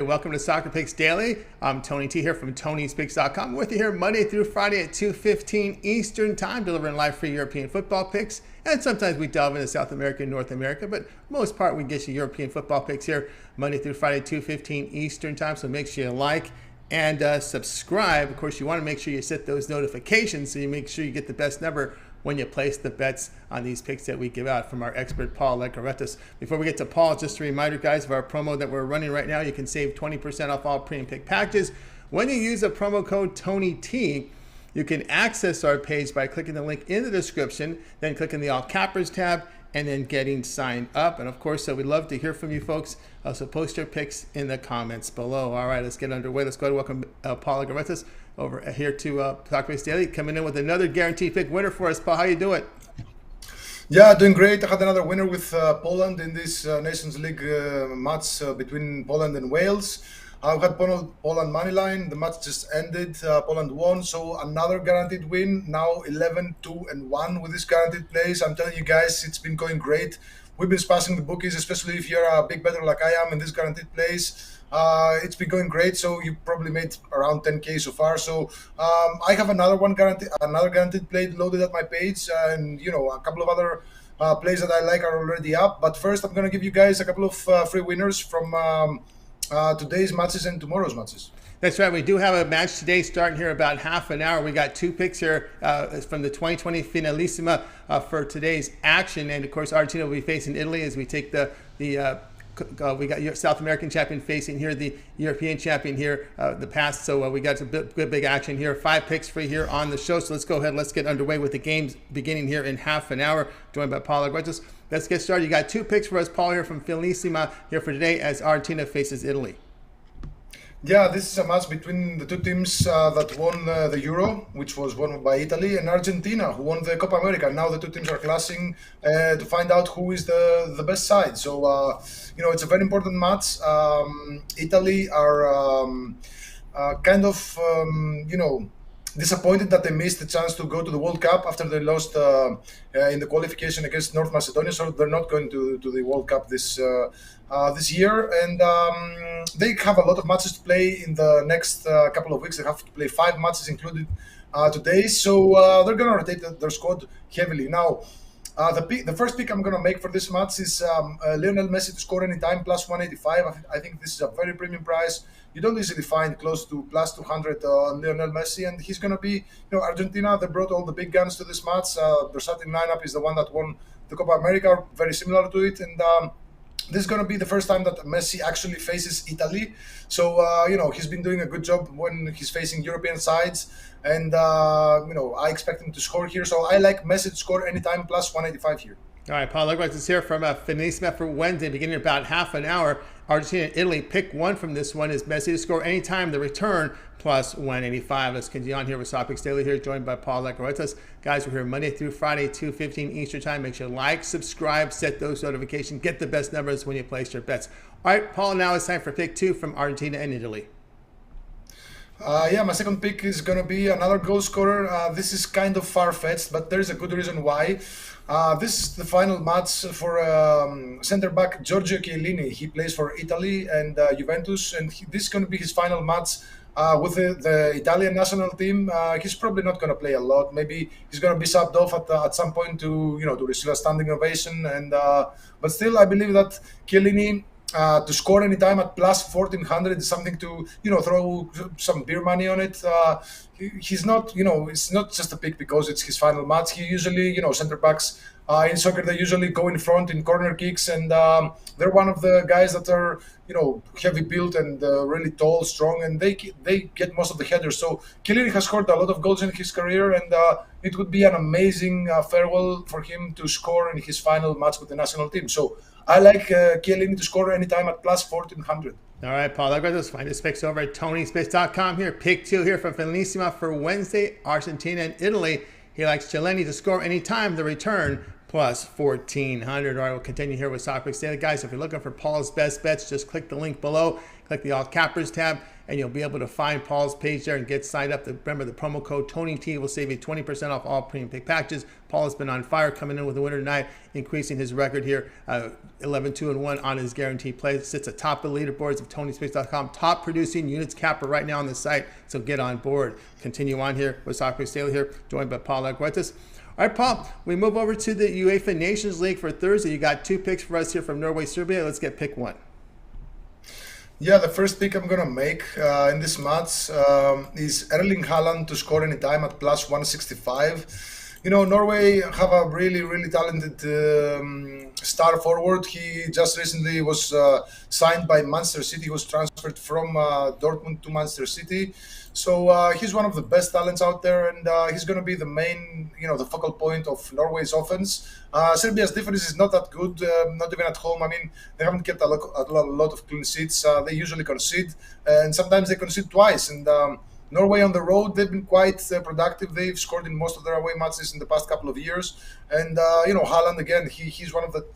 Welcome to Soccer Picks Daily. I'm Tony T here from Tony'sPicks.com. With you here Monday through Friday at 2:15 Eastern Time, delivering live free European football picks. And sometimes we delve into South America and North America, but most part we get you European football picks here Monday through Friday, 2:15 Eastern Time. So make sure you like and subscribe. Of course, you want to make sure you set those notifications so you make sure you get the best number when you place the bets on these picks that we give out from our expert Paul Legaretas. Before we get to Paul, just a reminder, guys, of our promo that we're running right now. You can save 20% off all premium pick packages. When you use the promo code TonyT, you can access our page by clicking the link in the description, then clicking the All Cappers tab, and then getting signed up. And of course, we'd love to hear from you folks. So post your picks in the comments below. All right, let's get underway. Let's go to welcome Paul Legaretas over here to Soccer Picks Daily, coming in with another guaranteed pick winner for us. Paul, how you doing? Yeah, doing great. I had another winner with Poland in this Nations League match between Poland and Wales. I had Poland money line. The match just ended. Poland won, so another guaranteed win. Now 11-2-1 with this guaranteed plays. I'm telling you guys, it's been going great. We've been smashing the bookies, especially if you're a big bettor like I am in this guaranteed plays. It's been going great, so you probably made around 10K so far. So I have another guaranteed play loaded at my page, and a couple of other plays that I like are already up. But first, I'm gonna give you guys a couple of free winners from today's matches and tomorrow's matches. That's right. We do have a match today starting here about half an hour. We got two picks here from the 2020 Finalissima for today's action. And, of course, Argentina will be facing Italy as we take we got your South American champion facing here, the European champion here, the past. So we got some good big action here. 5 picks free here on the show. So let's go ahead. Let's get underway with the games beginning here in half an hour. Joined by Paul Legaretas. Let's get started. You got 2 picks for us, Paul, here from Finalissima here for today as Argentina faces Italy. Yeah, this is a match between the two teams that won the Euro, which was won by Italy, and Argentina, who won the Copa America. Now the two teams are clashing to find out who is the best side. So, it's a very important match. Italy are kind of, disappointed that they missed the chance to go to the World Cup after they lost in the qualification against North Macedonia. So they're not going to the World Cup this year, and they have a lot of matches to play in the next couple of weeks. They have to play 5 matches included today, so they're going to rotate their squad heavily. Now, the first pick I'm going to make for this match is Lionel Messi to score anytime, plus 185. I think this is a very premium price. You don't easily find close to plus 200 on Lionel Messi, and he's going to be, Argentina, they brought all the big guns to this match. Their starting lineup is the one that won the Copa America, very similar to it, and this is going to be the first time that Messi actually faces Italy. So, he's been doing a good job when he's facing European sides. And, I expect him to score here. So I like Messi to score anytime, plus 185 here. All right, Paul Legaretas is here from Finalissima for Wednesday, beginning in about half an hour. Argentina and Italy, pick 1 from this one is Messi to score anytime, the return, plus 185. Let's continue on here with Soccer Picks Daily here, joined by Paul Legaretas. Guys, we're here Monday through Friday, 2:15 Eastern Time. Make sure you like, subscribe, set those notifications, get the best numbers when you place your bets. All right, Paul, now it's time for pick 2 from Argentina and Italy. My second pick is going to be another goal scorer. This is kind of far-fetched, but there is a good reason why. This is the final match for center-back Giorgio Chiellini. He plays for Italy and Juventus, and this is going to be his final match with the Italian national team. He's probably not going to play a lot. Maybe he's going to be subbed off at some point to receive a standing ovation. And but still, I believe that Chiellini to score anytime at plus 1400 is something to throw some beer money on it. He's not it's not just a pick because it's his final match. He usually center backs in soccer, they usually go in front in corner kicks, and they're one of the guys that are heavy built and really tall, strong, and they get most of the headers. So Chiellini has scored a lot of goals in his career, and it would be an amazing farewell for him to score in his final match with the national team. So I like Chiellini to score anytime at plus 1400. All right, Paul Legaretas, find his picks over at Tony'sPicks.com here. Pick 2 here from Finalissima for Wednesday, Argentina and Italy. He likes Chiellini to score anytime, the return, plus 1,400. All right, we'll continue here with Soccer Picks Daily. Guys, if you're looking for Paul's best bets, just click the link below, click the All Cappers tab, and you'll be able to find Paul's page there and get signed up. Remember, the promo code TonyT will save you 20% off all premium pick packages. Paul has been on fire, coming in with a winner tonight, increasing his record here, 11-2-1 on his guaranteed plays. Sits atop the leaderboards of TonySpace.com, top producing units capper right now on the site. So get on board. Continue on here with Soccer Daily here, joined by Paul Arguetas. All right, Paul, we move over to the UEFA Nations League for Thursday. You got 2 picks for us here from Norway, Serbia. Let's get pick 1. Yeah, the first pick I'm going to make in this match is Erling Haaland to score any time at plus 165. You know, Norway have a really, really talented star forward. He just recently was signed by Manchester City. He was transferred from Dortmund to Manchester City. So he's one of the best talents out there, and he's going to be the main, the focal point of Norway's offense. Serbia's defense is not that good, not even at home. I mean, they haven't kept a lot of clean sheets. They usually concede, and sometimes they concede twice. And Norway on the road, they've been quite productive. They've scored in most of their away matches in the past couple of years. And, Haaland, again, he's one of the,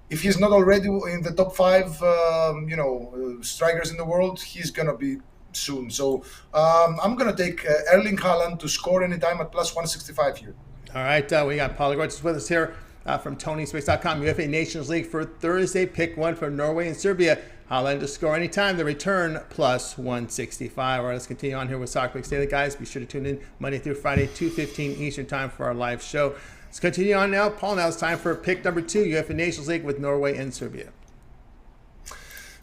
if he's not already in the top 5, strikers in the world, he's going to be soon. So I'm going to take Erling Haaland to score anytime at plus 165 here. All right, we got Paul Arguetas with us here from TonySpace.com. UEFA Nations League for Thursday. Pick 1 for Norway and Serbia. Haaland to score anytime. The return plus 165. All right, let's continue on here with Soccer Picks Daily, guys. Be sure to tune in Monday through Friday, 2:15 Eastern Time for our live show. Let's continue on now. Paul, now it's time for pick number 2, UEFA Nations League with Norway and Serbia.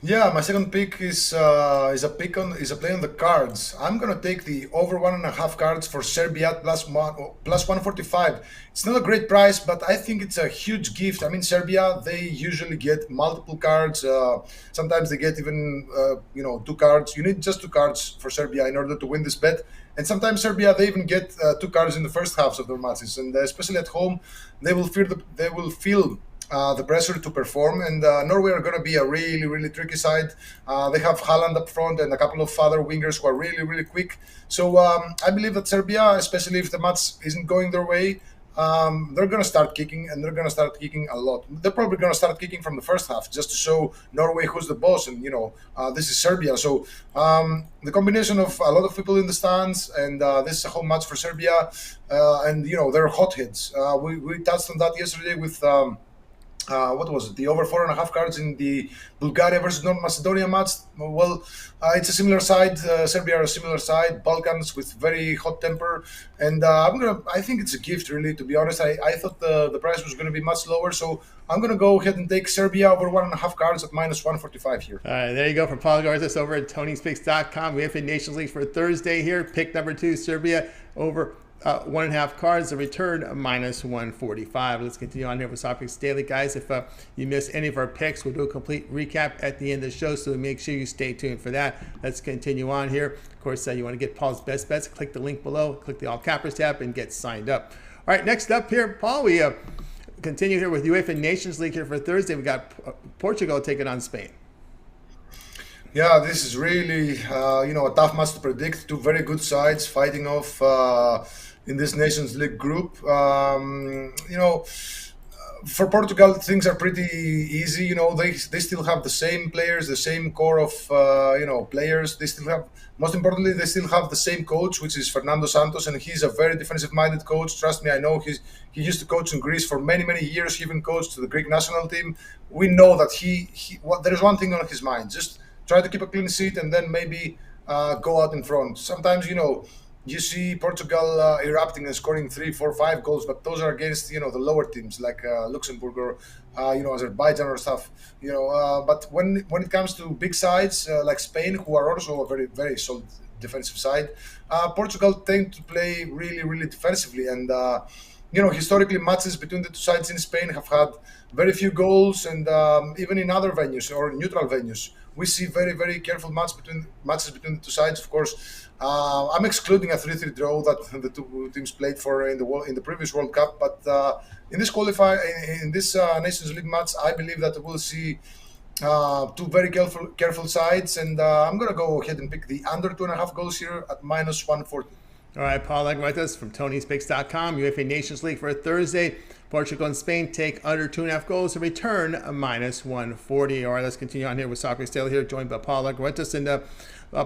Yeah, my second pick is a play on the cards. I'm gonna take the over 1.5 cards for Serbia at plus 145. It's not a great price, but I think it's a huge gift. I mean, Serbia, they usually get multiple cards. Sometimes they get even 2 cards. You need just 2 cards for Serbia in order to win this bet. And sometimes Serbia, they even get 2 cards in the first halves of their matches, and especially at home, they will feel the pressure to perform, and Norway are going to be a really, really tricky side. They have Haaland up front and a couple of other wingers who are really, really quick. So I believe that Serbia, especially if the match isn't going their way, they're going to start kicking, and they're going to start kicking a lot. They're probably going to start kicking from the first half just to show Norway who's the boss, and this is Serbia. So the combination of a lot of people in the stands, and this is a home match for Serbia, and they're hotheads. We touched on that yesterday with what was it? The over 4.5 cards in the Bulgaria versus North Macedonia match. Well, it's a similar side. Serbia are a similar side. Balkans with very hot temper, and I think it's a gift, really. To be honest, I thought the price was going to be much lower, so I'm going to go ahead and take Serbia over 1.5 cards at minus 145 here. All right, there you go from Paul Arguetas over at TonySpace.com. We have a Nations League for Thursday here. Pick number 2, Serbia over 1.5 cards, the return minus 145. Let's continue on here with Soccer Picks Daily, guys. If you missed any of our picks, we'll do a complete recap at the end of the show, so make sure you stay tuned for that. Let's continue on here. Of course, you want to get Paul's best bets, click the link below, click the All Cappers tab, and get signed up. All right, next up here, Paul, we continue here with UEFA Nations League here for Thursday. We got Portugal taking on Spain. Yeah, this is really a tough match to predict. 2 very good sides fighting off in this Nations League group. For Portugal, things are pretty easy. They still have the same players, the same core of players. They still have, most importantly, they still have the same coach, which is Fernando Santos, and he's a very defensive-minded coach. Trust me, I know. He used to coach in Greece for many, many years. He even coached the Greek national team. We know that there is one thing on his mind: just try to keep a clean sheet, and then maybe go out in front. Sometimes, you see Portugal erupting and scoring 3, 4, 5 goals, but those are against the lower teams like Luxembourg or Azerbaijan or stuff. But when it comes to big sides like Spain, who are also a very, very solid defensive side, Portugal tend to play really, really defensively. And historically, matches between the 2 sides in Spain have had very few goals, and even in other venues or neutral venues, we see very, very careful matches between the 2 sides. Of course, I'm excluding a 3-3 draw that the 2 teams played for in the previous World Cup. But in this Nations League match, I believe that we'll see 2 very careful sides, and I'm gonna go ahead and pick the under 2.5 goals here at minus 140. All right, Paul Legretas from Tony'sPicks.com. UEFA Nations League for Thursday. Portugal and Spain take under 2.5 goals to return a -140. All right, let's continue on here with Soccer Daily here, joined by Paul Legretas. And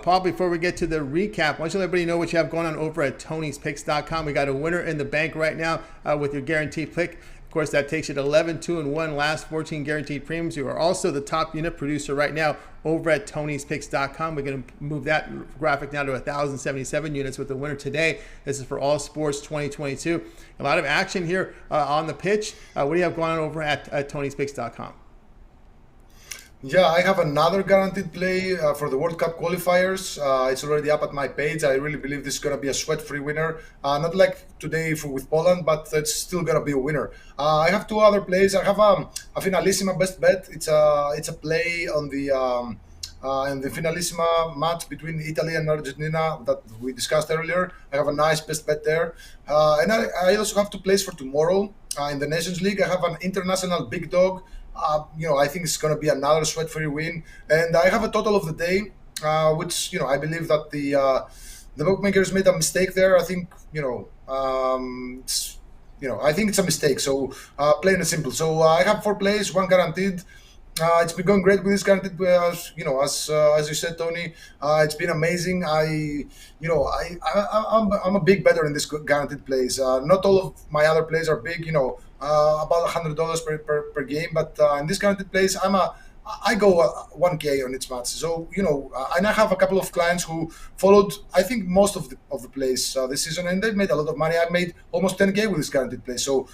Paul, before we get to the recap, why don't you let everybody know what you have going on over at Tony'sPicks.com. We got a winner in the bank right now with your guaranteed pick. Of course, that takes you to 11-2-1 last 14 guaranteed premiums. You are also the top unit producer right now over at Tony'sPicks.com. We're going to move that graphic now to 1,077 units with the winner today. This is for all sports 2022. A lot of action here on the pitch. What do you have going on over at Tony'sPicks.com? Yeah, I have another guaranteed play for the World Cup qualifiers. It's already up at my page. I really believe this is going to be a sweat-free winner. Not like today with Poland, but it's still going to be a winner. I have two other plays. I have a Finalissima best bet. It's a play on the in the Finalissima match between Italy and Argentina that we discussed earlier. I have a nice best bet there. And I also have two plays for tomorrow. In the Nations League, I have an international big dog. I think it's going to be another sweat-free win, and I have a total of the day, which I believe that the bookmakers made a mistake there. I think I think it's a mistake. So plain and simple. So I have 4 plays, 1 guaranteed. It's been going great with this guaranteed. As you said, Tony, it's been amazing. I'm a big bettor in this guaranteed plays. Not all of my other plays are big. About $100 per game, but in this guaranteed plays, I go 1K on each match. So and I have a couple of clients who followed, I think, most of the plays this season, and they've made a lot of money. I made almost 10K with this guaranteed play. So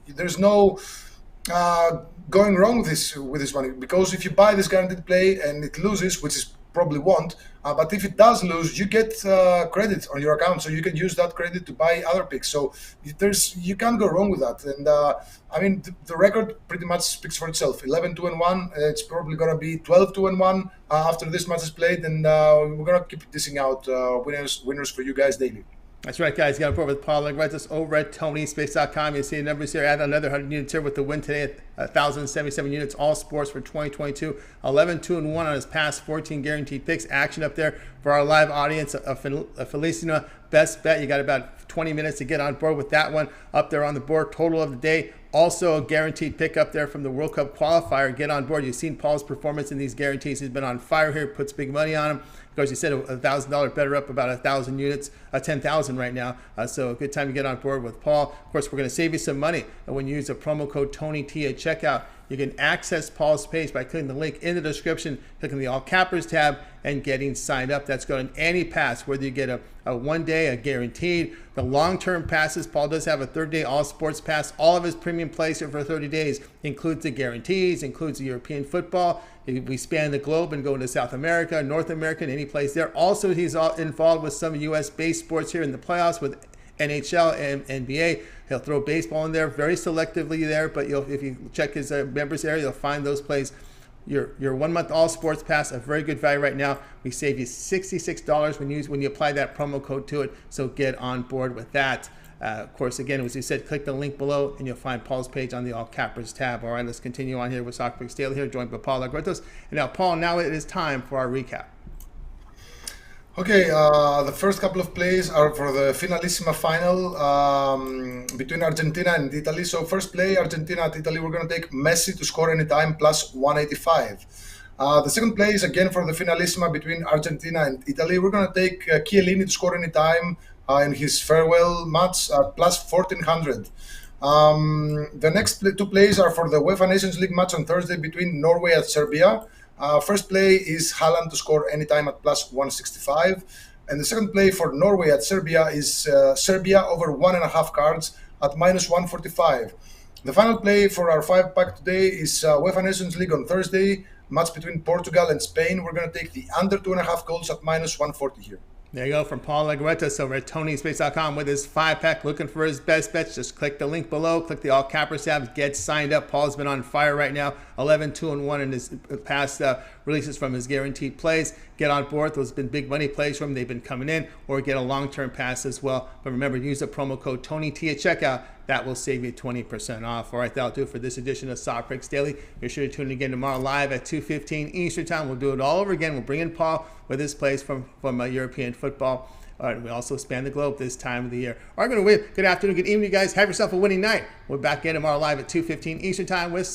there's no going wrong with this money, because if you buy this guaranteed play and it loses, which is probably won't, but if it does lose, you get credit on your account, so you can use that credit to buy other picks. So you can't go wrong with that. And the record pretty much speaks for itself. 11-2-1. It's probably going to be 12-2-1 after this match is played, and we're going to keep dishing out winners for you guys daily. That's right, guys. You got to report with Paul Legretas over at Tony'sPicks.com. You see the numbers here. Add another 100 units here with the win today at 1,077 units, all sports for 2022. 11-2-1 on his past 14 guaranteed picks. Action up there for our live audience. A Finalissima best bet. You got about 20 minutes to get on board with that one up there on the board. Total of the day. Also a guaranteed pick up there from the World Cup qualifier. Get on board. You've seen Paul's performance in these guarantees. He's been on fire here. Puts big money on him. Of course, you said $1,000 better up about 1,000 units, 10,000 right now. So a good time to get on board with Paul. Of course, we're going to save you some money when you use the promo code TonyT at checkout. You can access Paul's page by clicking the link in the description, clicking the All Cappers tab, and getting signed up. That's going on any pass, whether you get a 1 day, a guaranteed, the long-term passes. Paul does have a 30-day all sports pass. All of his premium plays are for 30 days. Includes the guarantees, includes the European football. We span the globe and go into South America, North America, and any place there. Also, he's involved with some U.S.-based sports here in the playoffs with NHL and NBA. He'll throw baseball in there very selectively there, but if you check his members area, you'll find those plays. Your 1 month all sports pass, a very good value right now. We save you $66 when you apply that promo code to it, so get on board with that. Of course, again, as you said, click the link below and you'll find Paul's page on the All Cappers tab. All right, let's continue on here with Soccer Picks Daily here, joined by Paul Legretas. And now, Paul, now it is time for our recap. Okay, the first couple of plays are for the Finalissima final between Argentina and Italy. So first play, Argentina at Italy, we're going to take Messi to score anytime plus 185. The second play is again for the Finalissima between Argentina and Italy. We're going to take Chiellini to score anytime in his farewell match plus 1400. The next two plays are for the UEFA Nations League match on Thursday between Norway and Serbia. First play is Haaland to score anytime at plus 165. And the second play for Norway at Serbia is Serbia over 1.5 cards at minus 145. The final play for our 5-pack today is UEFA Nations League on Thursday, match between Portugal and Spain. We're going to take the under 2.5 goals at minus 140 here. There you go, from Paul Legretas over at Tony'sPicks.com with his 5-pack, looking for his best bets. Just click the link below, click the All Cappers tab, get signed up. Paul's been on fire right now, 11-2-1 in his past releases from his guaranteed plays. Get on board. Those have been big money plays from him. They've been coming in, or get a long-term pass as well. But remember, use the promo code TonyT at checkout. That will save you 20% off. All right, that'll do it for this edition of Soccer Picks Daily. Be sure to tune in again tomorrow live at 2:15 Eastern Time. We'll do it all over again. We'll bring in Paul with his plays from European football. We also span the globe this time of the year. All right, I'm going to win. Good afternoon, good evening, guys. Have yourself a winning night. We're back in tomorrow live at 2:15 Eastern Time with